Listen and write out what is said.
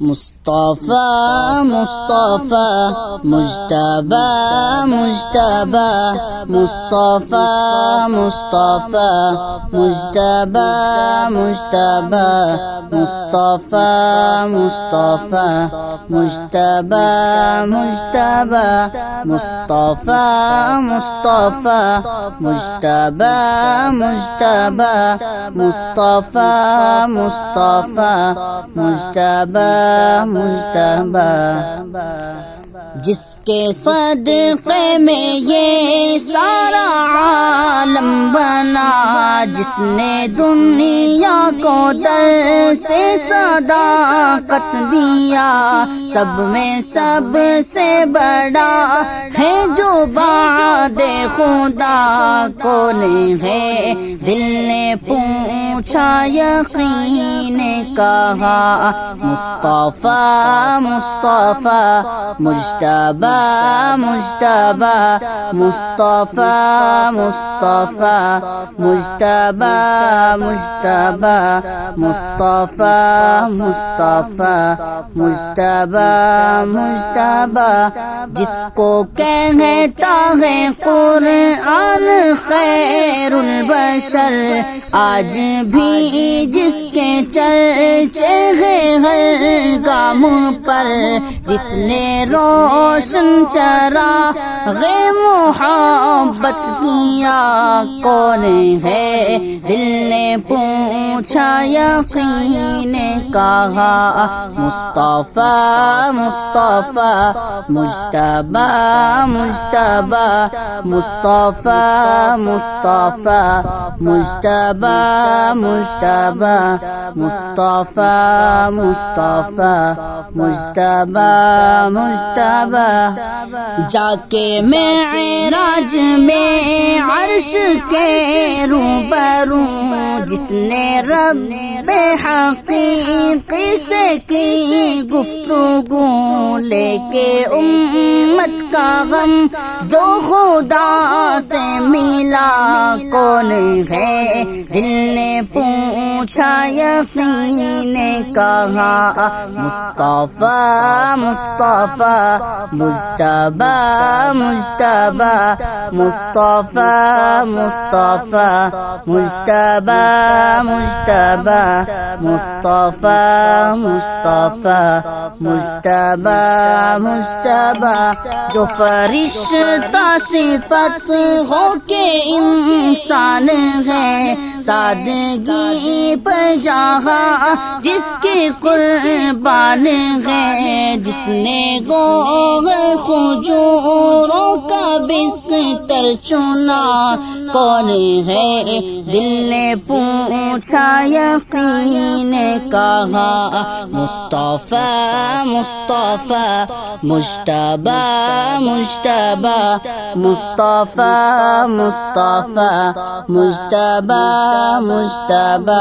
مصطفى مصطفى مجتبى مجتبى مصطفى مصطفى مجتبى مجتبى مصطفى مصطفى مجتبى مجتبى مصطفى مصطفى مجتبى مجتبى مصطفى مصطفى مجتبى مجتبى جس کے صدقے میں یہ سارا عالم بنا، جس نے دنیا کو در سے صداقت دیا، سب میں سب سے بڑا ہے جو بعد خدا کون ہے، دل نے پوچھا یقین نے کہا مصطفیٰ مصطفیٰ مجتبى مجتبى مصطفى مصطفى مجتبى مجتبى مصطفى مصطفى مجتبى مجتبى جس کو کہتا ہے قرآن خیر البشر، آج بھی جس کے چرچے ہیں ہر گام پر، جس نے روشن چراغ محبت کیا کون ہے، دل نے پوچھا یقین نے کہا مصطفیٰ مصطفیٰ مجتبى مجتبى مصطفیٰ مصطفیٰ مجتبى مجتبى مصطفیٰ مصطفیٰ مجتبى مجتبى جا کے معراج میں عرش کے روبرو، جس نے رب حقیقی سے کی گفتگو، لے کے امت کا غم جو خدا سے ملا کون ہے، دل نے پوچھا یقین نے کہا مصطفیٰ مصطفیٰ مجتبى مجتبى مصطفیٰ مصطفیٰ مجتبى مجتبى مصطفیٰ مصطفیٰ مجتبى مجتبى جو فرشتہ صفت ہو کے انسان ہے، سادگی پر جہاں جس کے قربان ہے، جس نے گوہر خجوروں کا بستر چنا کون ہے، دل نے پوچھا یقین نے کہا مصطفیٰ مصطفیٰ مجتبى مجتبى مصطفیٰ مصطفیٰ مجتبى مجتبى